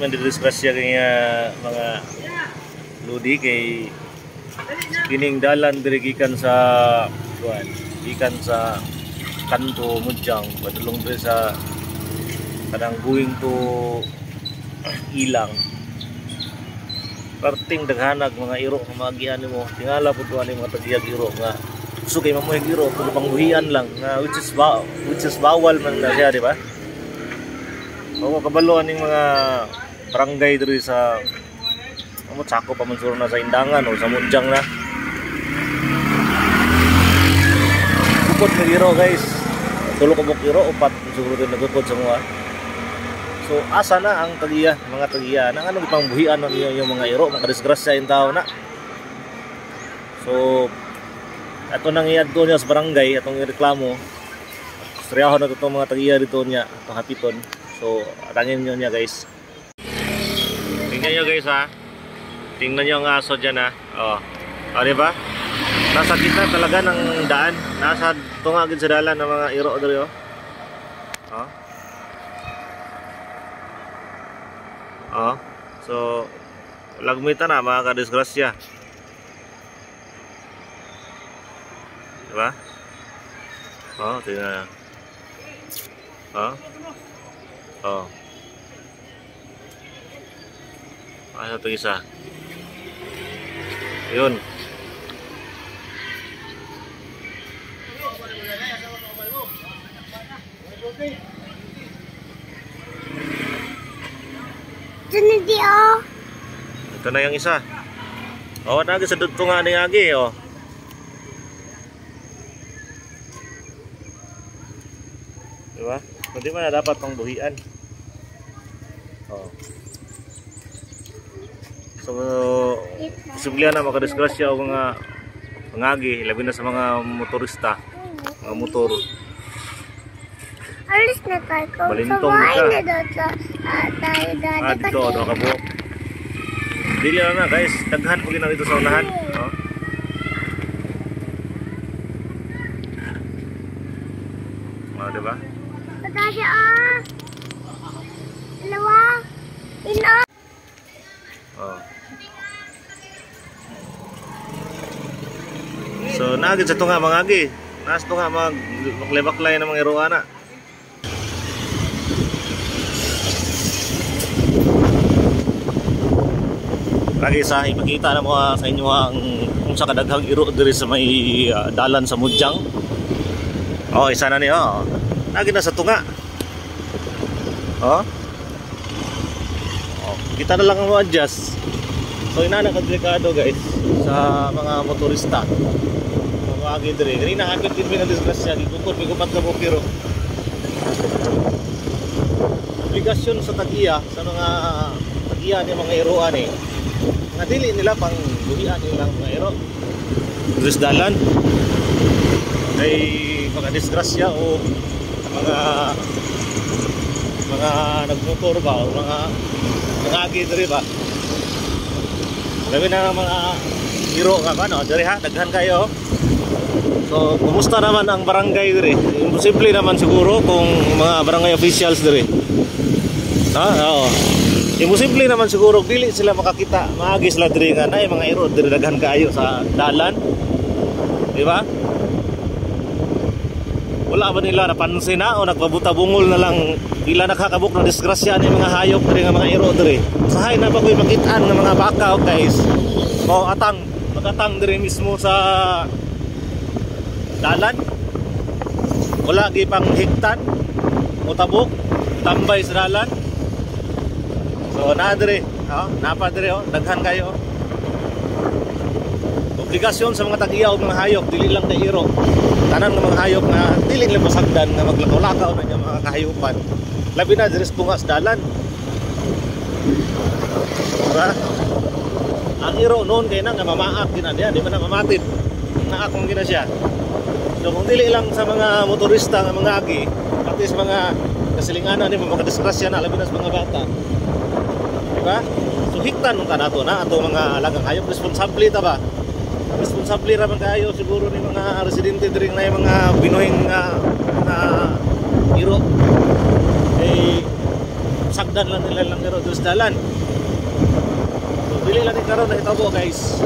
mendidisgrasya kaya mga ludi kay kining dalan diri gikan sa kuan, gikan sa kanto Mudjang padulong diri sa kanang going to Ilang. Parting daghanag mga iro nga magian mo. Tingala pud ani mga tagiyag iro nga gusto kay mamuhig iro kung pangbuhian lang nga which is bawal man na siya, di ba? O kabalo aning mga barangay diri sa amo sakop pa man suro na sa Indangan o sa Mudjang na. Kupot ng iro guys. Tulo ka buk iro upat siguro din nagupod sa mga. So asa na ang tagiya, mga tagiya nang anong pangbuhian ninyo yung mga iro, makadisgrasya yung tao na. So ato nang iadto niya sa barangay atong ireklamo. Istriyahon na to mga tagiya dito niya, atong hapiton. So atangin niyo niya guys. Tingnan niyo guys ha. Tingnan niyo ang aso diyan ha. Oh. O di ba? Nasa kita talaga ng daan, nasa tungagin sa dalan ng mga iro diri oh. Oh. Oh. So lagmita na mga kadisgrasya. Diba? Oh, tingnan. Oh. Oh. Ano ito isa? Yun. Ito na yung isa. Oh, nagi sa dudto nga ni agi oh. Diba? Hindi man na dapat pang buhian. Oh. So, simplihan na makadisgrasya o mga pangagi, labi na sa mga motorista, mga motor. Alis na tayo. Balintong ka. Dito, ano ka po? Dili na guys, daghan po ginawa dito sa unahan. Oh. Oh, diba? Pagkasya dalawa. Ina. Oh. So, nagit sa tunga mga agi. Nas tunga maglebak-lay ng mga iruana. Lagi sa ipakita na mo sa inyo ang kung sa kadaghang iro diri sa may dalan sa Mudjang. Oh, isa na niyo. Oh. Lagi na sa tunga. Oh. Oh, kita na lang ang adjust. So inana ka delikado guys sa mga motorista. Mga agi diri. Kanina hapit din na disgrasya, gikukod bigupat ka mo pero. Obligasyon sa tagiya sa mga tagiya ni mga iroan eh. Nga dili nila pang buhian nilang mga iro. Dris dalan. Kay pagka-disgrasya o mga nagmotor ba o mga agi diri ba. Labi na mga iro nga ba no? Diri ha, daghan kayo. So, kumusta naman ang barangay diri? Imposible naman siguro kung mga barangay officials diri. Oo. Imposible naman siguro dili sila makakita. Maagi sila diri nga nay mga iro diri daghan kayo sa dalan. Di ba? Wala ba nila napansin na o nagpabuta-bungol na lang bila nakakabuk na disgrasya ni mga hayop diri nga mga iro diri. Usahay na ba ko'y makitaan ng mga baka guys. O atang, magatang diri mismo sa dalan. Wala gi pang higtan, mutabok, tambay sa dalan. So na diri, napa diri daghan kayo. Obligasyon sa mga tagiya o mga hayop dili lang kay iro. Tanan ng mga hayop nga dili nila masagdan nga maglakaw-lakaw na mga kahayupan. Labi na diri sa tunga sa dalan. Diba? Ang iro noon kay na nga mamaak din na di man na mamatid. Naakong gina siya. So kung dili lang sa mga motorista nga mga agi, pati sa mga kasilinganan ni mga disgrasya na labi na sa mga bata. Diba? So hiktan nung kanato na ato mga alagang hayop responsable ta ba? Responsable ra man kayo siguro ni mga residente diri na yung mga binuhing mga iro. Eh gisagdan lang nila lang pero dos dalan. So dili lang ni karon nahitabo guys.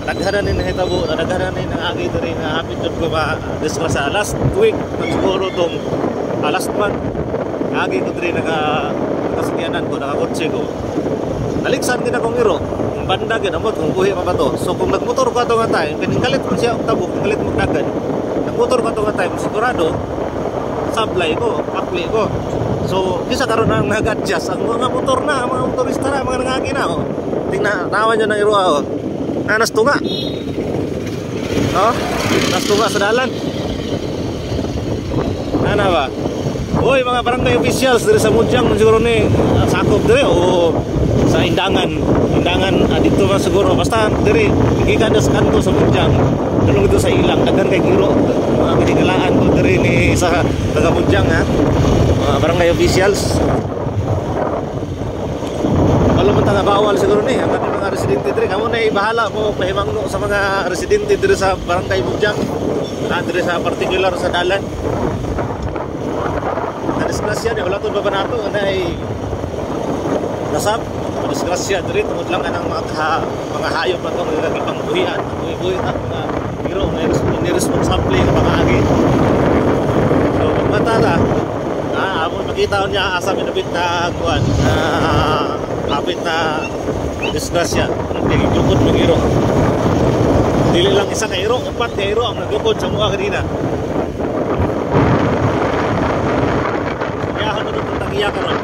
Daghanan ni nahitabo, daghanan ni nangagi diri nga hapit jud ko ba disgrasya last week siguro tong last month. Agi ko diri nakasakyanan ko, nakakotse ko. Naliksan gid akong iro. Ang banda gid amot kung buhi pa ba to. So kung nagmotor ka to nga tayo, piningkalit mo siya og tabok, piningkalit mo dagan. Nagmotor ka to nga tayo, sigurado supply ko, pakli ko. So, kisa karon ang nag-adjust ang mga motor na, mga motorista na, mga nangagi na. Oh. Tingnan, tawan nyo ng iro. Oh. Nastunga. Oh, nastunga sa dalan. Ano ba? Uy, mga barangay officials dari sa Mudyang, siguro ni sakop diri o sa Indangan. Dito man siguro. Basta diri, ikan sa kanto sa Mudyang. Tulong ito sa ilang, daghan kay giro. Mga kinigalaan ko diri ni sa taga Mudyang ha. Mga barangay officials. Wala man nga bawal siguro ni ang kanang mga residente diri. Kamo na bahala mo pahimangno sa mga residente diri sa barangay Mudyang. Diri sa particular sa dalan. Disgrasya di wala to babanato anay nasab disgrasya diri tungod lang anang mga hayop na tong nagipangbuhian buhi ta mga biro nga irresponsible nga mga agi. So magmatara amon makita niya asa minabit na kuan kapit na disgrasya dili gukod ng iro. Dili lang isa ka iro, upat ka iro ang nagukod sa mga kanina. Iya karon.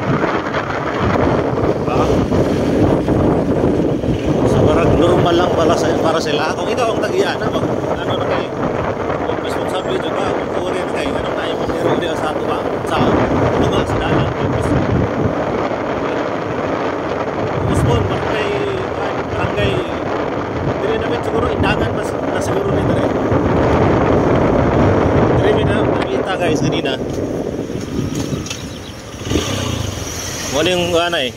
So parang normal lang para sila. Kung ikaw ang tagiya na ano na kay responsible jud ka kung rin kay ano tayo pero dia sa ato ba sa mga sa dalan. Uspon barangay dire na met siguro Indangan na siguro ni dire. Dire na nakita guys kanina. Muling anay.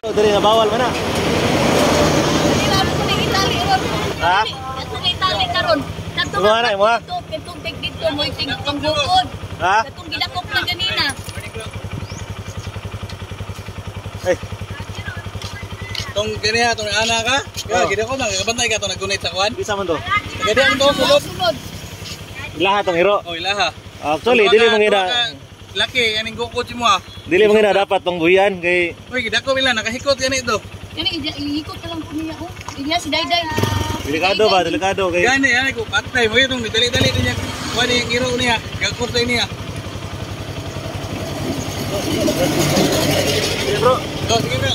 Dari nga bawal mana? Dili na ko ni Itali ron. Ha? Ato ni Itali karon. Kadto Mo anay mo. Kitong tek dito mo iting pangbukod. Ha? Katong gidakop na ganina. Eh, tong kaniya tong ana ka? Kaya gid ko magabantay ka to nagunit sa kwan. bisa man to. Gadi ang to sulod. Sunod. Lahat tong hiro. Oh ilaha. Actually, dili mangina. Laki aning gukod si mo ha. Dili mangina dapat tong buhian kay Uy gidako ila nakahikot gani to. Kani iikot ka lang ko niya ko. Inya si Dayday. delikado ba, delikado kay. Gani ani ko patay mo itong dali-dali niya. Wani ang iro niya, gakot sa niya. Sige bro. Oh sige bro.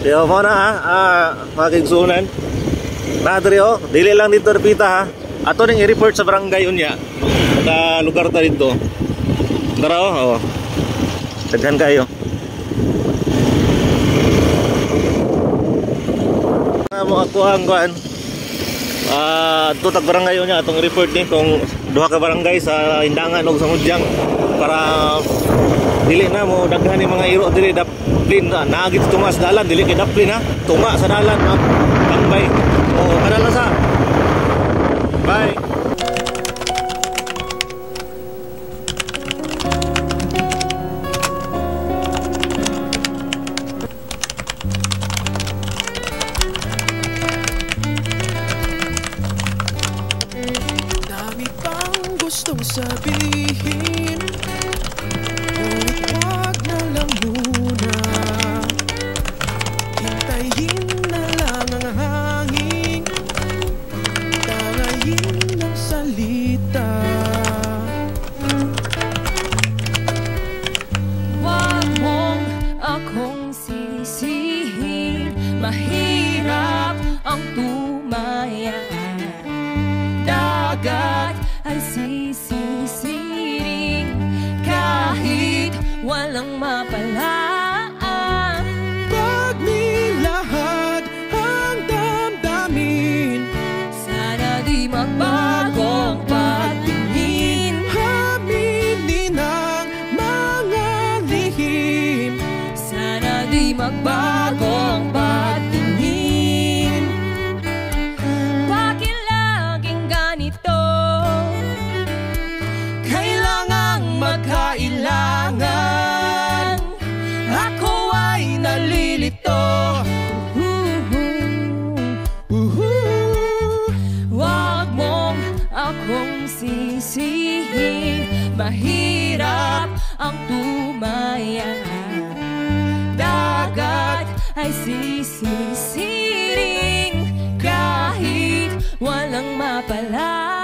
Yo mo na ha, mga kigsunan. Nadri oh, dili lang dito repita ha. Ato ning i-report sa barangay unya. Sa lugar ta dito. Dara oh. Daghan kayo. Mo ako ang kuan. Tutag barangay unya atong report ni kung duha ka barangay sa Indangan ug sa Mudyang para dili na mo daghan ni mga iro dili daplin na naagit tunga sa dalan dili kay daplin ha tunga sa dalan tambay o kadala sa bye. Dami pang gustong sabihin, ngunit wag na lang muna. Hintayin na lang ang hangin, tangayin ng salita. Wag mong akong sisihin, mahirap ang tumaya. Dagat ay sisisiring kahit walang mapalaan. Pag nilahad ang damdamin, Sana di magbagong patingin. aminin ang mga lihim. Sana di magbagong patingin. ang tumaya. Dagat ay sisisiring kahit walang mapala.